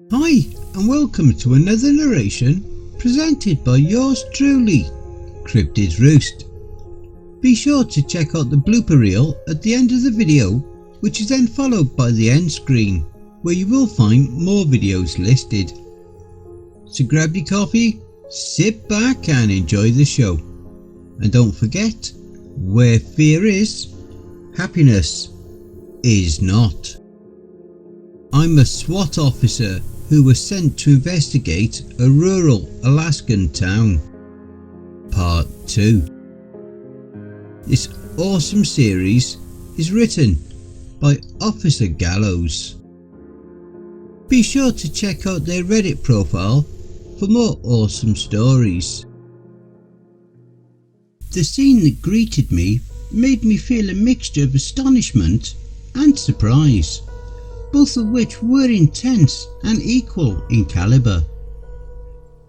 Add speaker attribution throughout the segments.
Speaker 1: Hi, and welcome to another narration presented by yours truly, Cryptid Roost. Be sure to check out the blooper reel at the end of the video, which is then followed by the end screen, where you will find more videos listed. So grab your coffee, sit back and enjoy the show. And don't forget, where fear is, happiness is not. I'm a SWAT officer who was sent to investigate a rural Alaskan town. Part 2. This awesome series is written by Officer Gallows. Be sure to check out their Reddit profile for more awesome stories. The scene that greeted me made me feel a mixture of astonishment and surprise, both of which were intense and equal in calibre.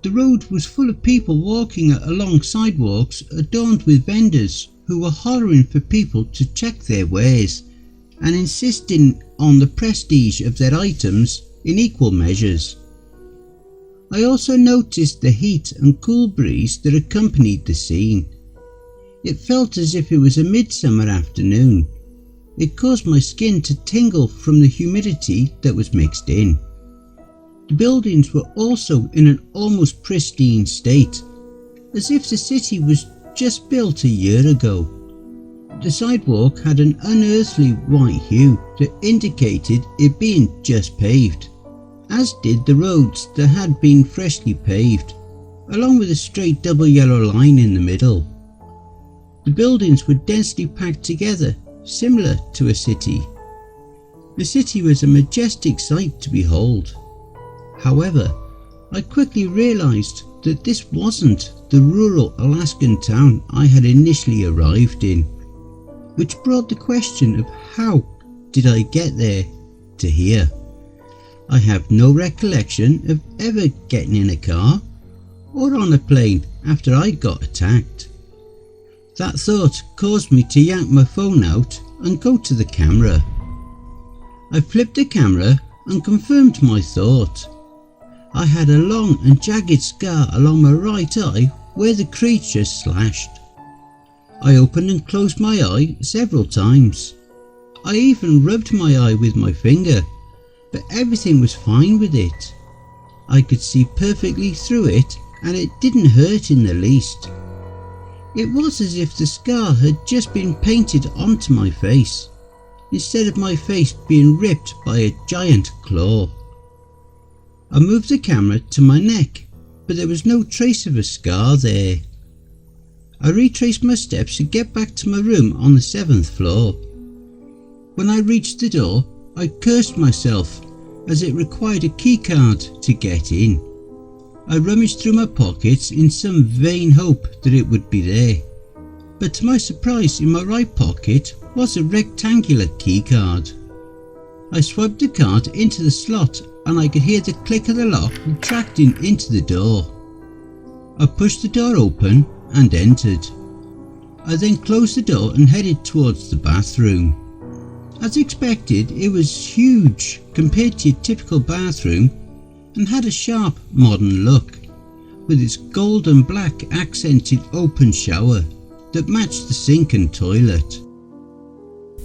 Speaker 1: The road was full of people walking along sidewalks adorned with vendors who were hollering for people to check their wares and insisting on the prestige of their items in equal measures. I also noticed the heat and cool breeze that accompanied the scene. It felt as if it was a midsummer afternoon. It caused my skin to tingle from the humidity that was mixed in. The buildings were also in an almost pristine state, as if the city was just built a year ago. The sidewalk had an unearthly white hue that indicated it being just paved, as did the roads that had been freshly paved, along with a straight double yellow line in the middle. The buildings were densely packed together, similar to a city. The city was a majestic sight to behold. However, I quickly realised that this wasn't the rural Alaskan town I had initially arrived in, which brought the question of how did I get there to here. I have no recollection of ever getting in a car or on a plane after I got attacked. That thought caused me to yank my phone out and go to the camera. I flipped the camera and confirmed my thought. I had a long and jagged scar along my right eye where the creature slashed. I opened and closed my eye several times. I even rubbed my eye with my finger, but everything was fine with it. I could see perfectly through it and it didn't hurt in the least. It was as if the scar had just been painted onto my face, instead of my face being ripped by a giant claw. I moved the camera to my neck, but there was no trace of a scar there. I retraced my steps to get back to my room on the 7th floor. When I reached the door, I cursed myself as it required a keycard to get in. I rummaged through my pockets in some vain hope that it would be there, but to my surprise in my right pocket was a rectangular keycard. I swiped the card into the slot and I could hear the click of the lock retracting into the door. I pushed the door open and entered. I then closed the door and headed towards the bathroom. As expected, it was huge compared to your typical bathroom and had a sharp modern look, with its gold and black accented open shower that matched the sink and toilet.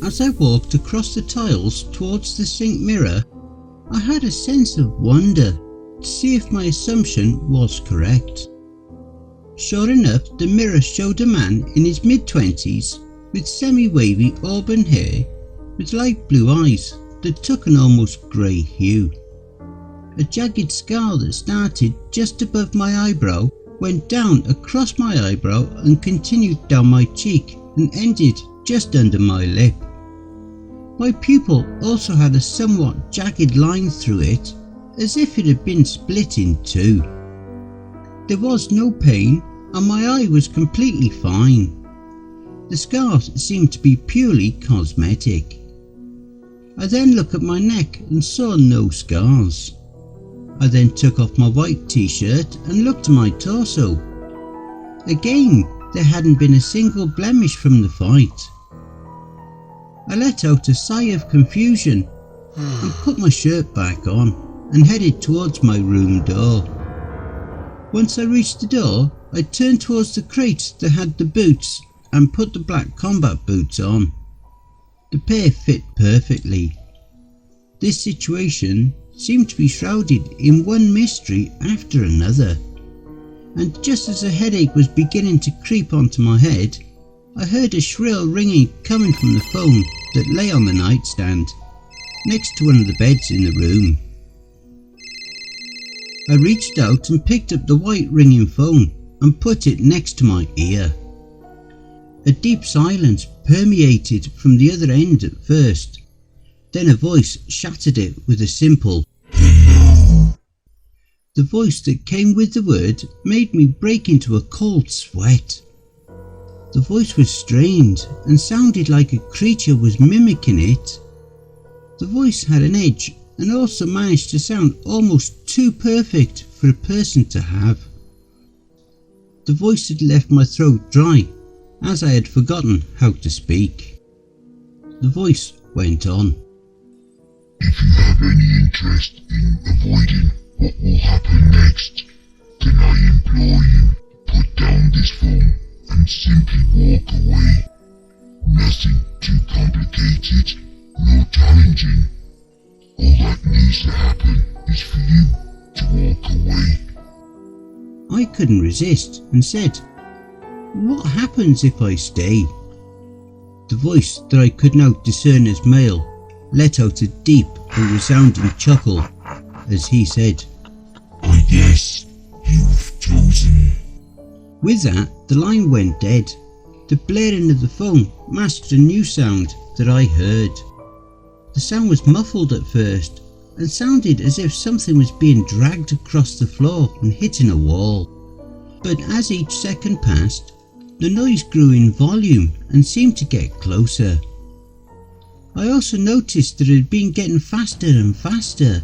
Speaker 1: As I walked across the tiles towards the sink mirror, I had a sense of wonder to see if my assumption was correct. Sure enough, the mirror showed a man in his mid-20s with semi-wavy auburn hair with light blue eyes that took an almost grey hue. A jagged scar that started just above my eyebrow went down across my eyebrow and continued down my cheek and ended just under my lip. My pupil also had a somewhat jagged line through it, as if it had been split in two. There was no pain and my eye was completely fine. The scars seemed to be purely cosmetic. I then looked at my neck and saw no scars. I then took off my white t-shirt and looked at my torso. Again, there hadn't been a single blemish from the fight. I let out a sigh of confusion and put my shirt back on. and headed towards my room door. Once I reached the door, I turned towards the crate that had the boots and put the black combat boots on. The pair fit perfectly. This situation seemed to be shrouded in one mystery after another, and just as a headache was beginning to creep onto my head, I heard a shrill ringing coming from the phone that lay on the nightstand, next to one of the beds in the room. I reached out and picked up the white ringing phone and put it next to my ear. A deep silence permeated from the other end at first, then a voice shattered it with a simple "Hello." The voice that came with the word made me break into a cold sweat. The voice was strained and sounded like a creature was mimicking it. The voice had an edge and also managed to sound almost too perfect for a person to have. The voice had left my throat dry, as I had forgotten how to speak. The voice went on.
Speaker 2: If you have any interest in avoiding what will happen next, then I implore you, put down this phone and simply walk away. Nothing too complicated nor challenging. All that needs to happen is for you to walk away.
Speaker 1: I couldn't resist and said, "What happens if I stay?" The voice that I could now discern as male let out a deep and resounding chuckle as he said,
Speaker 2: "I guess you've chosen."
Speaker 1: With that, the line went dead. The blaring of the phone masked a new sound that I heard. The sound was muffled at first and sounded as if something was being dragged across the floor and hitting a wall. But as each second passed, the noise grew in volume and seemed to get closer. I also noticed that it had been getting faster and faster.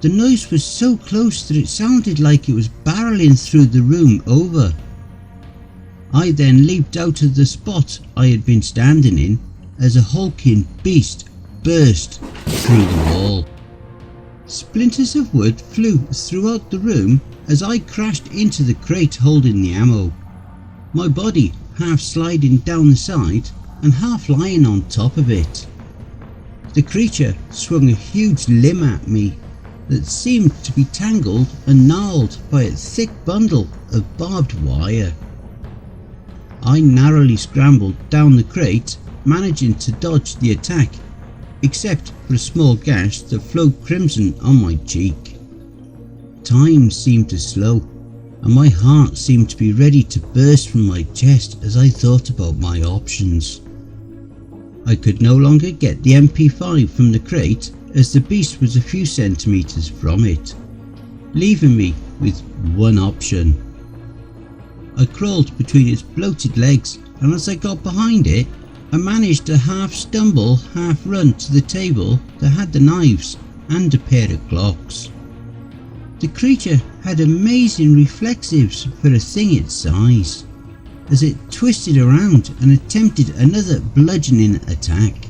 Speaker 1: The noise was so close that it sounded like it was barreling through the room over. I then leaped out of the spot I had been standing in as a hulking beast burst through the wall. Splinters of wood flew throughout the room as I crashed into the crate holding the ammo, my body half sliding down the side and half lying on top of it. The creature swung a huge limb at me that seemed to be tangled and gnarled by a thick bundle of barbed wire. I narrowly scrambled down the crate, managing to dodge the attack, except for a small gash that flowed crimson on my cheek. Time seemed to slow, and my heart seemed to be ready to burst from my chest as I thought about my options. I could no longer get the MP5 from the crate as the beast was a few centimeters from it, leaving me with one option. I crawled between its bloated legs, and as I got behind it, I managed to half stumble, half run to the table that had the knives and a pair of Glocks. The creature had amazing reflexives for a thing its size, as it twisted around and attempted another bludgeoning attack.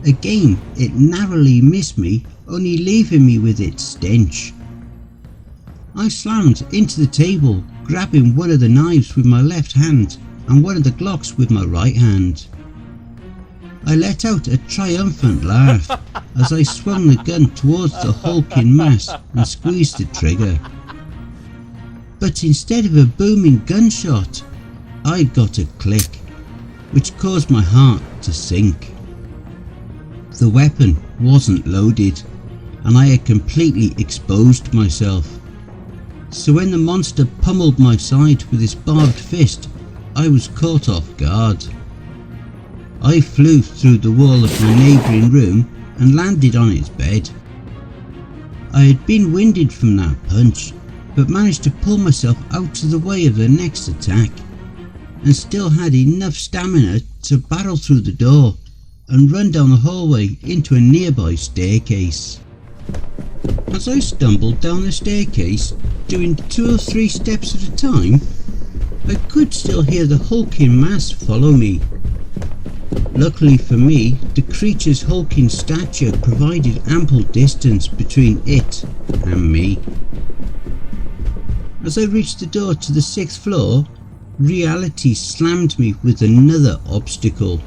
Speaker 1: Again, it narrowly missed me, only leaving me with its stench. I slammed into the table, grabbing one of the knives with my left hand and one of the Glocks with my right hand. I let out a triumphant laugh as I swung the gun towards the hulking mass and squeezed the trigger. But instead of a booming gunshot, I got a click, which caused my heart to sink. The weapon wasn't loaded, and I had completely exposed myself. So when the monster pummeled my side with its barbed fist, I was caught off guard. I flew through the wall of my neighbouring room and landed on its bed. I had been winded from that punch, but managed to pull myself out of the way of the next attack, and still had enough stamina to barrel through the door and run down the hallway into a nearby staircase. As I stumbled down the staircase, doing 2 or 3 steps at a time, I could still hear the hulking mass follow me. Luckily for me, the creature's hulking stature provided ample distance between it and me. As I reached the door to the 6th floor, reality slammed me with another obstacle.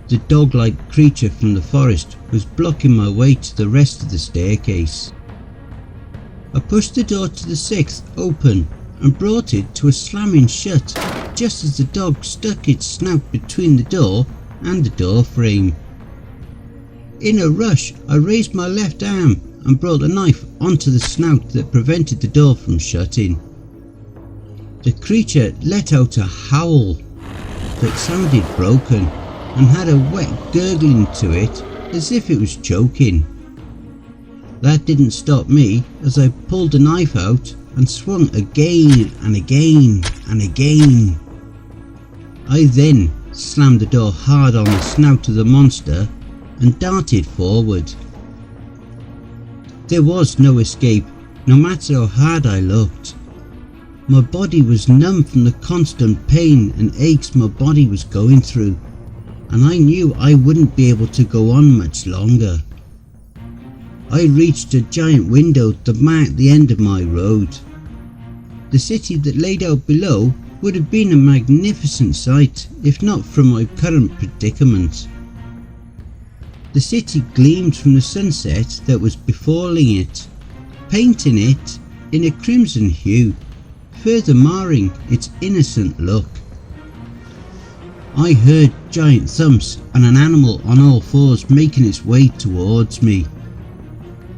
Speaker 1: The dog-like creature from the forest was blocking my way to the rest of the staircase. I pushed the door to the 6th open and brought it to a slamming shut just as the dog stuck its snout between the door and the door frame. In a rush, I raised my left arm and brought a knife onto the snout that prevented the door from shutting. The creature let out a howl that sounded broken and had a wet gurgling to it as if it was choking. That didn't stop me as I pulled the knife out and swung again and again and again. I then slammed the door hard on the snout of the monster and darted forward. There was no escape, no matter how hard I looked. My body was numb from the constant pain and aches my body was going through, and I knew I wouldn't be able to go on much longer. I reached a giant window that marked the end of my road. The city that laid out below would have been a magnificent sight if not for my current predicament. The city gleamed from the sunset that was befalling it, painting it in a crimson hue, further marring its innocent look. I heard giant thumps and an animal on all fours making its way towards me.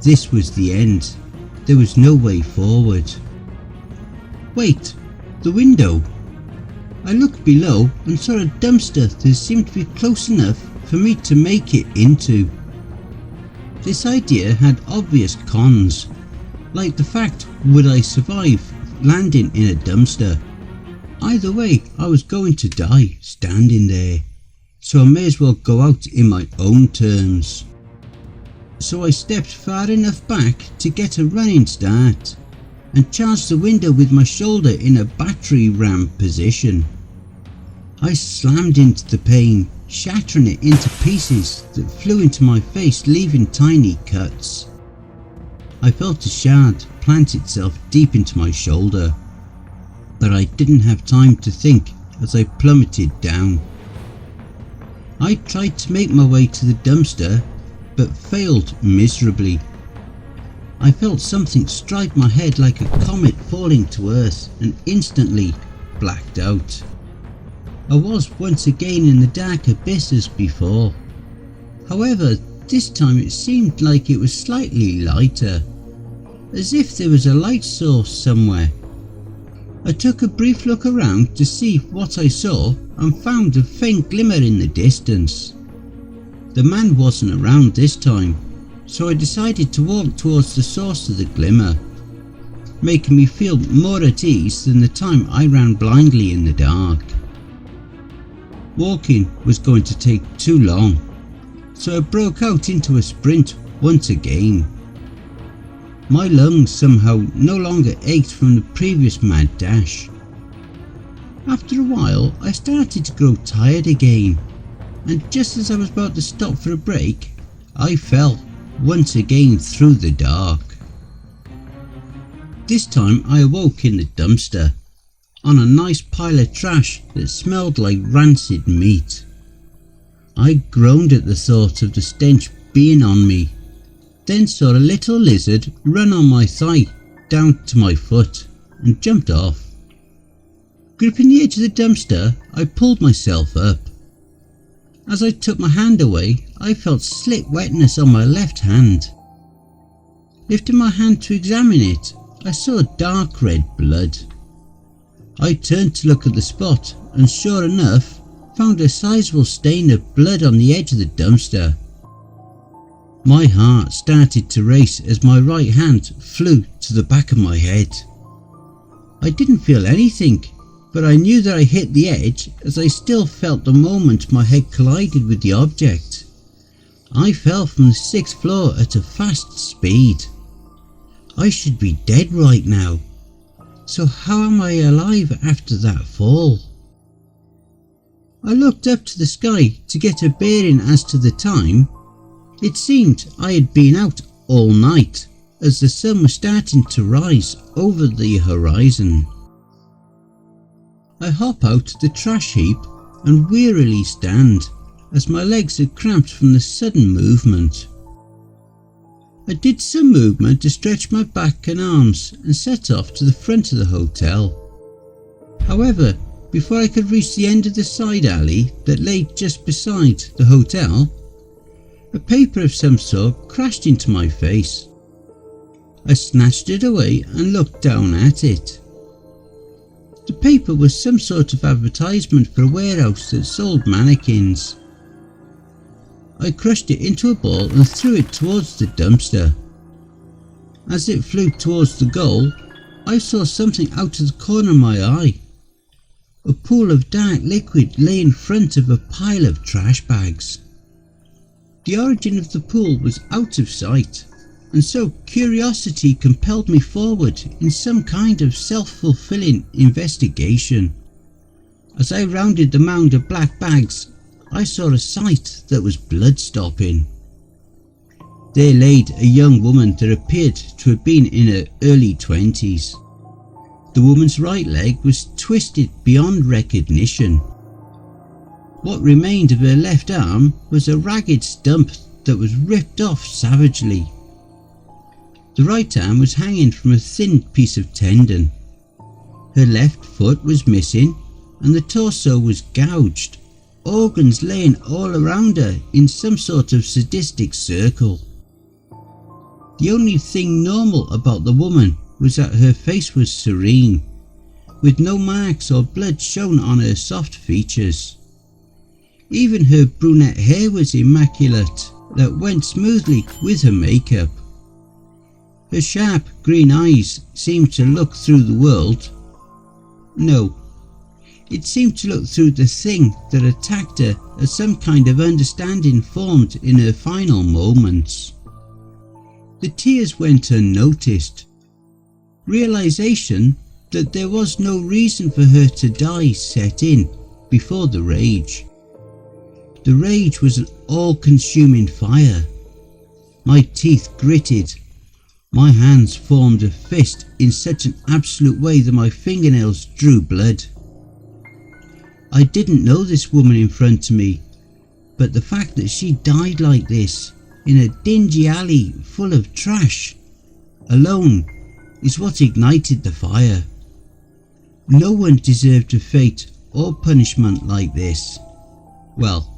Speaker 1: This was the end. There was no way forward. Wait, the window. I looked below and saw a dumpster that seemed to be close enough for me to make it into. This idea had obvious cons, like the fact would I survive landing in a dumpster. Either way, I was going to die standing there, so I may as well go out in my own terms. So I stepped far enough back to get a running start and charged the window with my shoulder in a battery ram position. I slammed into the pane, shattering it into pieces that flew into my face, leaving tiny cuts. I felt a shard plant itself deep into my shoulder, but I didn't have time to think as I plummeted down. I tried to make my way to the dumpster, but failed miserably. I felt something strike my head like a comet falling to earth and instantly blacked out. I was once again in the dark abyss as before. However, this time it seemed like it was slightly lighter, as if there was a light source somewhere. I took a brief look around to see what I saw and found a faint glimmer in the distance. The man wasn't around this time, so I decided to walk towards the source of the glimmer, making me feel more at ease than the time I ran blindly in the dark. Walking was going to take too long, so I broke out into a sprint once again. My lungs somehow no longer ached from the previous mad dash. After a while I started to grow tired again, and just as I was about to stop for a break, I fell once again through the dark. This time I awoke in the dumpster, on a nice pile of trash that smelled like rancid meat. I groaned at the thought of the stench being on me, then saw a little lizard run on my thigh down to my foot and jumped off. Gripping the edge of the dumpster, I pulled myself up. As I took my hand away, I felt slick wetness on my left hand. Lifting my hand to examine it, I saw dark red blood. I turned to look at the spot and sure enough found a sizable stain of blood on the edge of the dumpster. My heart started to race as my right hand flew to the back of my head. I didn't feel anything, but I knew that I hit the edge as I still felt the moment my head collided with the object. I fell from the 6th floor at a fast speed. I should be dead right now. So how am I alive after that fall? I looked up to the sky to get a bearing as to the time. It seemed I had been out all night, as the sun was starting to rise over the horizon. I hop out the trash heap and wearily stand, as my legs are cramped from the sudden movement. I did some movement to stretch my back and arms and set off to the front of the hotel. However, before I could reach the end of the side alley that lay just beside the hotel, a paper of some sort crashed into my face. I snatched it away and looked down at it. The paper was some sort of advertisement for a warehouse that sold mannequins. I crushed it into a ball and threw it towards the dumpster. As it flew towards the goal, I saw something out of the corner of my eye. A pool of dark liquid lay in front of a pile of trash bags. The origin of the pool was out of sight, and so curiosity compelled me forward in some kind of self-fulfilling investigation. As I rounded the mound of black bags, I saw a sight that was blood-stopping. There laid a young woman that appeared to have been in her early 20s. The woman's right leg was twisted beyond recognition. What remained of her left arm was a ragged stump that was ripped off savagely. The right arm was hanging from a thin piece of tendon. Her left foot was missing and the torso was gouged, organs laying all around her in some sort of sadistic circle. The only thing normal about the woman was that her face was serene, with no marks or blood shown on her soft features. Even her brunette hair was immaculate, that went smoothly with her makeup. Her sharp green eyes seemed to look through the world. No, it seemed to look through the thing that attacked her as some kind of understanding formed in her final moments. The tears went unnoticed. Realization that there was no reason for her to die set in before the rage. The rage was an all-consuming fire. My teeth gritted. My hands formed a fist in such an absolute way that my fingernails drew blood. I didn't know this woman in front of me, but the fact that she died like this, in a dingy alley full of trash, alone, is what ignited the fire. No one deserved a fate or punishment like this. Well,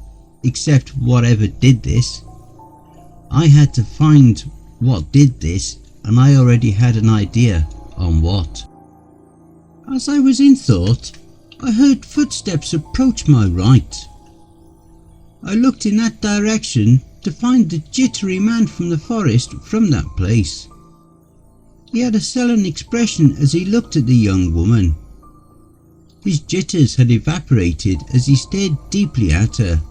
Speaker 1: except whatever did this. I had to find what did this, and I already had an idea on what. As I was in thought, I heard footsteps approach my right. I looked in that direction to find the jittery man from the forest from that place. He had a sullen expression as he looked at the young woman. His jitters had evaporated as he stared deeply at her.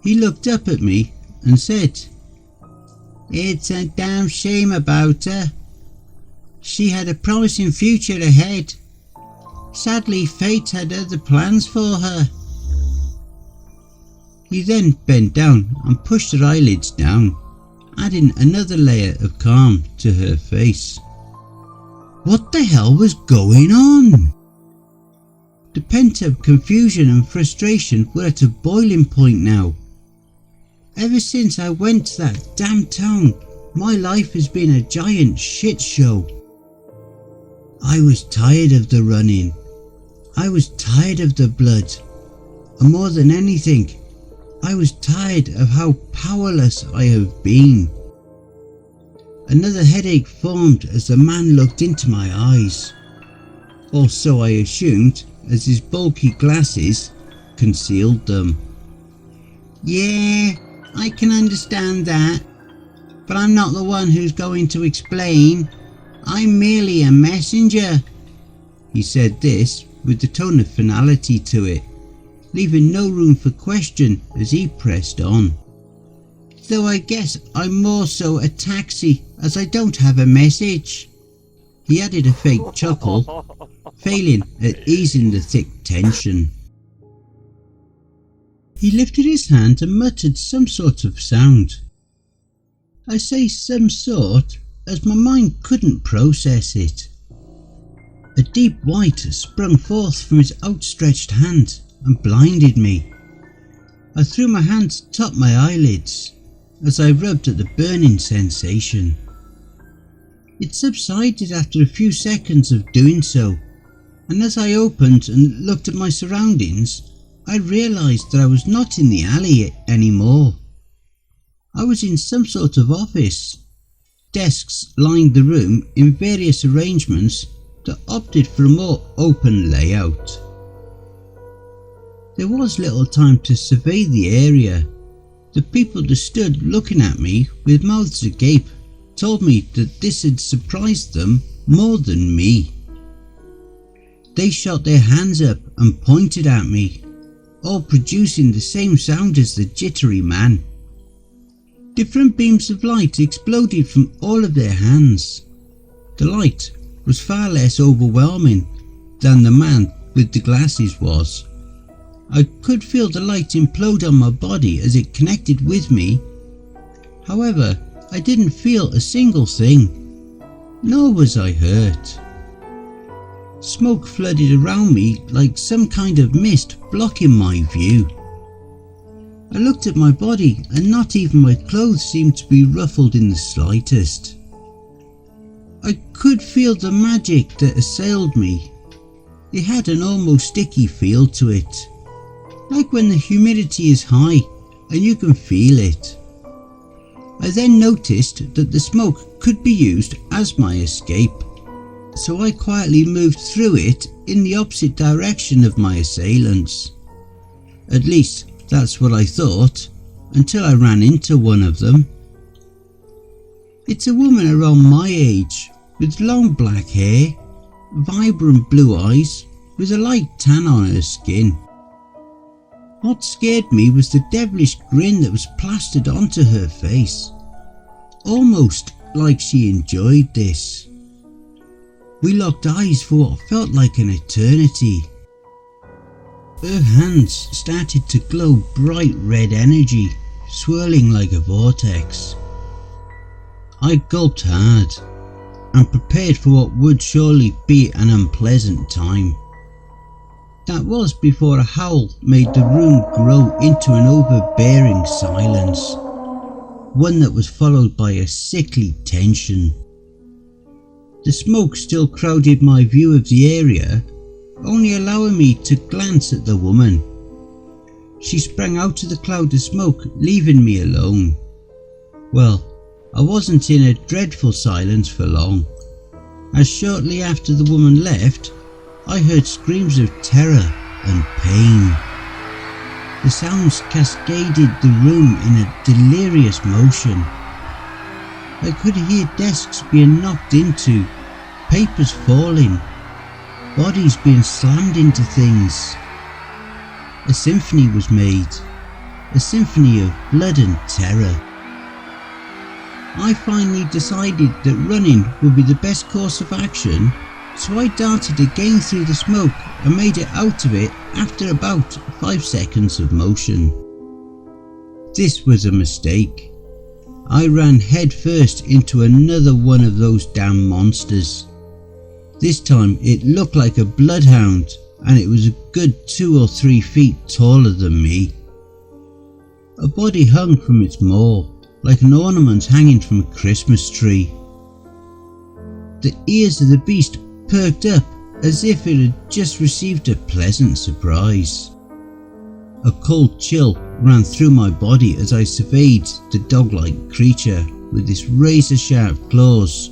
Speaker 1: He looked up at me and said, "It's a damn shame about her. She had a promising future ahead. Sadly, fate had other plans for her." He then bent down and pushed her eyelids down, adding another layer of calm to her face. What the hell was going on? The pent-up confusion and frustration were at a boiling point now. Ever since I went to that damn town, my life has been a giant shit show. I was tired of the running. I was tired of the blood. And more than anything, I was tired of how powerless I have been. Another headache formed as the man looked into my eyes. Or so I assumed, as his bulky glasses concealed them. "Yeah, I can understand that, but I'm not the one who's going to explain. I'm merely a messenger." He said this with the tone of finality to it, leaving no room for question as he pressed on. "Though I guess I'm more so a taxi, as I don't have a message." He added a fake chuckle, failing at easing the thick tension. He lifted his hand and muttered some sort of sound. I say some sort as my mind couldn't process it. A deep white sprung forth from his outstretched hand and blinded me. I threw my hands atop my eyelids as I rubbed at the burning sensation. It subsided after a few seconds of doing so, and as I opened and looked at my surroundings, I realised that I was not in the alley anymore. I was in some sort of office. Desks lined the room in various arrangements that opted for a more open layout. There was little time to survey the area. The people that stood looking at me with mouths agape told me that this had surprised them more than me. They shot their hands up and pointed at me, all producing the same sound as the jittery man. Different beams of light exploded from all of their hands. The light was far less overwhelming than the man with the glasses was. I could feel the light implode on my body as it connected with me. However, I didn't feel a single thing, nor was I hurt. Smoke flooded around me like some kind of mist blocking my view. I looked at my body and not even my clothes seemed to be ruffled in the slightest. I could feel the magic that assailed me. It had an almost sticky feel to it, like when the humidity is high and you can feel it. I then noticed that the smoke could be used as my escape, so I quietly moved through it in the opposite direction of my assailants. At least that's what I thought, until I ran into one of them. It's a woman around my age, with long black hair, vibrant blue eyes, with a light tan on her skin. What scared me was the devilish grin that was plastered onto her face, almost like she enjoyed this. We locked eyes for what felt like an eternity. Her hands started to glow bright red energy, swirling like a vortex. I gulped hard and prepared for what would surely be an unpleasant time. That was before a howl made the room grow into an overbearing silence, one that was followed by a sickly tension. The smoke still crowded my view of the area, only allowing me to glance at the woman. She sprang out of the cloud of smoke, leaving me alone. Well, I wasn't in a dreadful silence for long, as shortly after the woman left, I heard screams of terror and pain. The sounds cascaded the room in a delirious motion. I could hear desks being knocked into, papers falling, bodies being slammed into things. A symphony was made, a symphony of blood and terror. I finally decided that running would be the best course of action, so I darted again through the smoke and made it out of it after about 5 seconds of motion. This was a mistake. I ran headfirst into another one of those damn monsters. This time it looked like a bloodhound, and it was a good 2 or 3 feet taller than me. A body hung from its maw, like an ornament hanging from a Christmas tree. The ears of the beast perked up as if it had just received a pleasant surprise. A cold chill ran through my body as I surveyed the dog-like creature with its razor-sharp claws,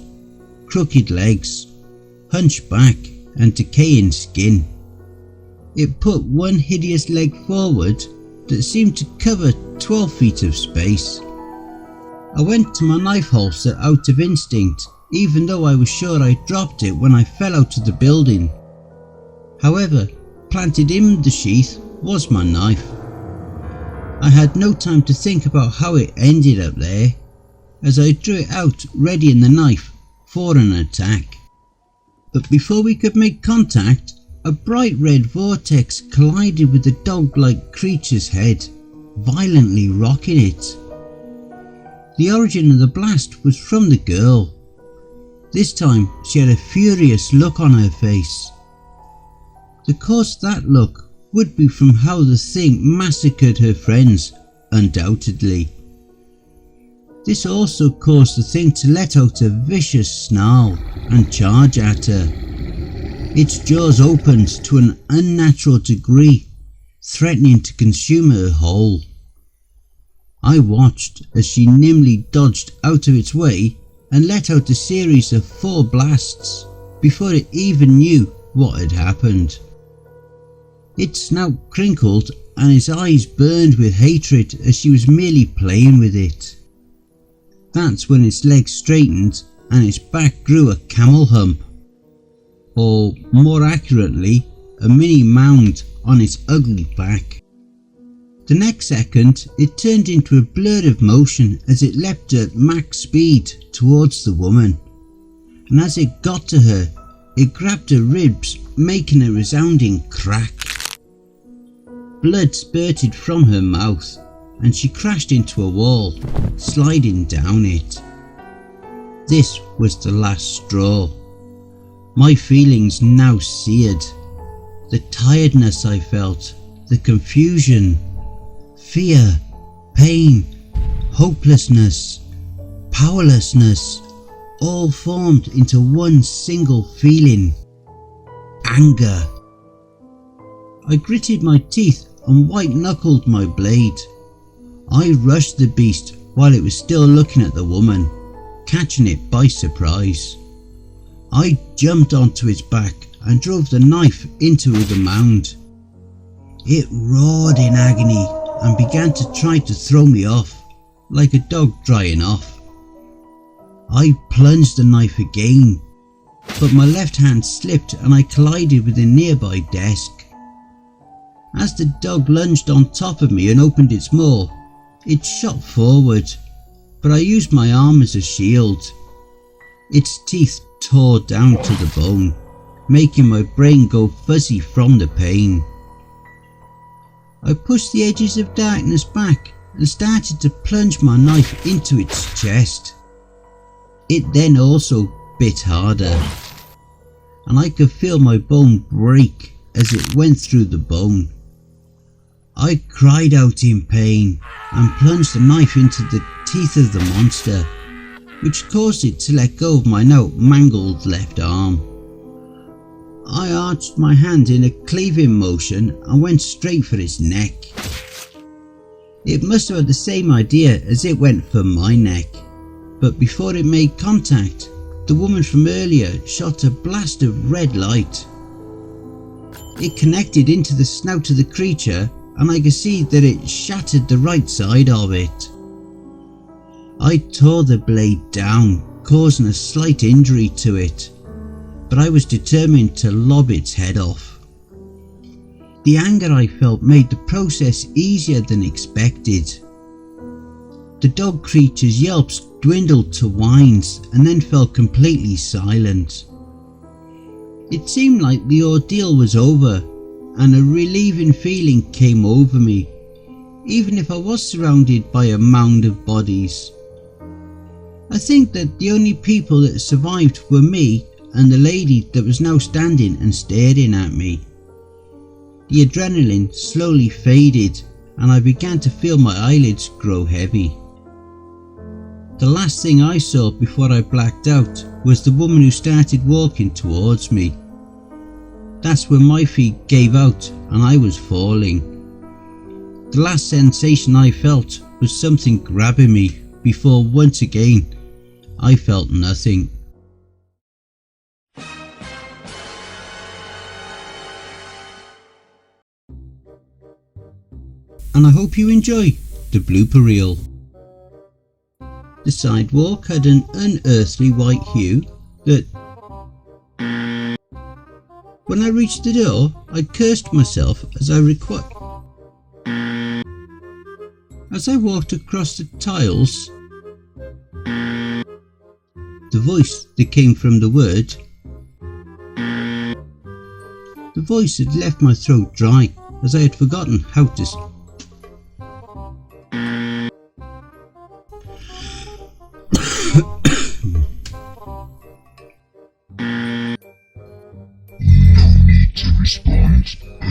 Speaker 1: crooked legs, hunched back and decaying skin. It put one hideous leg forward that seemed to cover 12 feet of space. I went to my knife holster out of instinct, even though I was sure I dropped it when I fell out of the building. However, planted in the sheath was my knife. I had no time to think about how it ended up there, as I drew it out readying the knife for an attack. But before we could make contact, a bright red vortex collided with the dog-like creature's head violently rocking it. The origin of the blast was from the girl. This time she had a furious look on her face. The cause of that look would be from how the thing massacred her friends, undoubtedly. This also caused the thing to let out a vicious snarl and charge at her. Its jaws opened to an unnatural degree, threatening to consume her whole. I watched as she nimbly dodged out of its way and let out a series of 4 blasts before it even knew what had happened. Its snout crinkled and its eyes burned with hatred as she was merely playing with it. That's when its legs straightened and its back grew a camel hump, or more accurately, a mini mound on its ugly back. The next second it turned into a blur of motion as it leapt at max speed towards the woman, and as it got to her, it grabbed her ribs, making a resounding crack. Blood spurted from her mouth and she crashed into a wall, sliding down it. This was the last straw. My feelings now seared. The tiredness I felt, the confusion, fear, pain, hopelessness, powerlessness, all formed into one single feeling: anger. I gritted my teeth and white-knuckled my blade. I rushed the beast while it was still looking at the woman, catching it by surprise. I jumped onto its back and drove the knife into the mound. It roared in agony and began to try to throw me off, like a dog drying off. I plunged the knife again, but my left hand slipped and I collided with a nearby desk. As the dog lunged on top of me and opened its maw, it shot forward, but I used my arm as a shield. Its teeth tore down to the bone, making my brain go fuzzy from the pain. I pushed the edges of darkness back and started to plunge my knife into its chest. It then also bit harder, and I could feel my bone break as it went through the bone. I cried out in pain and plunged the knife into the teeth of the monster, which caused it to let go of my now mangled left arm. I arched my hand in a cleaving motion and went straight for its neck. It must have had the same idea as it went for my neck, but before it made contact, the woman from earlier shot a blast of red light. It connected into the snout of the creature, and I could see that it shattered the right side of it. I tore the blade down, causing a slight injury to it, but I was determined to lob its head off. The anger I felt made the process easier than expected. The dog creature's yelps dwindled to whines and then fell completely silent. It seemed like the ordeal was over, and a relieving feeling came over me, even if I was surrounded by a mound of bodies. I think that the only people that survived were me and the lady that was now standing and staring at me. The adrenaline slowly faded and I began to feel my eyelids grow heavy. The last thing I saw before I blacked out was the woman who started walking towards me. That's when my feet gave out and I was falling. The last sensation I felt was something grabbing me before once again I felt nothing. And I hope you enjoy the blooper reel. The sidewalk had an unearthly white hue that, when I reached the door, I cursed myself as I walked across the tiles. The voice that came from the word, the voice had left my throat dry as I had forgotten how to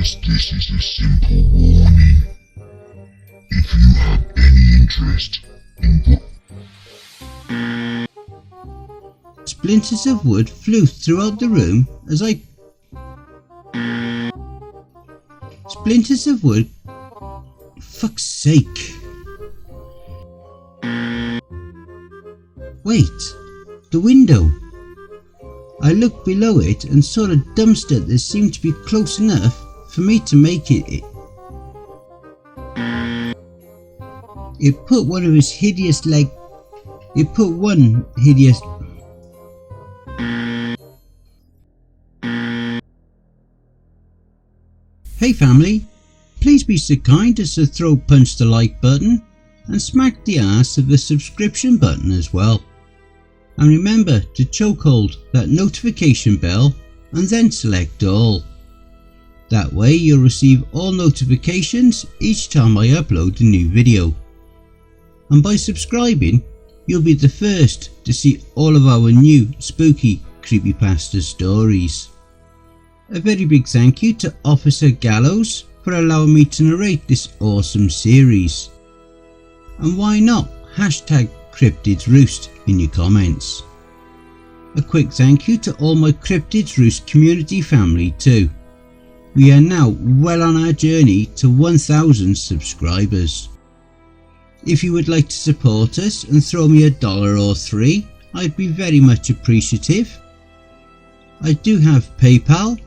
Speaker 2: as this is a simple warning. If you have any interest in
Speaker 1: Splinters of wood flew throughout the room as I... Splinters of wood... Fuck's sake. Wait, the window. I looked below it and saw a dumpster that seemed to be close enough for me to make it. It put one of his hideous leg... It put one hideous... Hey family, please be so kind as to punch the like button and smack the ass of the subscription button as well. And remember to chokehold that notification bell and then select all. That way you'll receive all notifications each time I upload a new video. And by subscribing, you'll be the first to see all of our new spooky creepypasta stories. A very big thank you to Officer Gallows for allowing me to narrate this awesome series. And why not hashtag Cryptids Roost in your comments. A quick thank you to all my Cryptids Roost community family too. We are now well on our journey to 1000 subscribers. If you would like to support us and throw me $1 or $3, I'd be very much appreciative. I do have PayPal,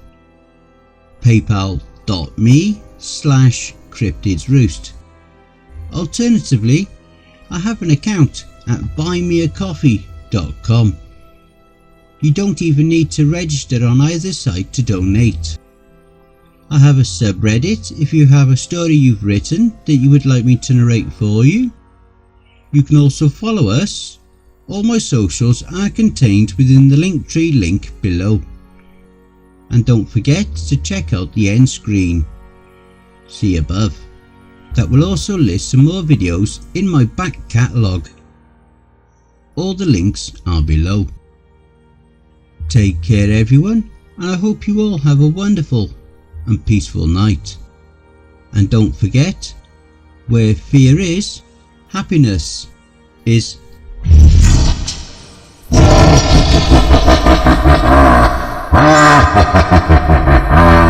Speaker 1: paypal.me/cryptidsroost. Alternatively, I have an account at buymeacoffee.com. You don't even need to register on either site to donate. I have a subreddit if you have a story you've written that you would like me to narrate for you. You can also follow us. All my socials are contained within the Linktree link below. And don't forget to check out the end screen. See above. That will also list some more videos in my back catalogue. All the links are below. Take care everyone, and I hope you all have a wonderful and peaceful night. And don't forget, where fear is, happiness is.
Speaker 2: Ha ha ha ha ha ha!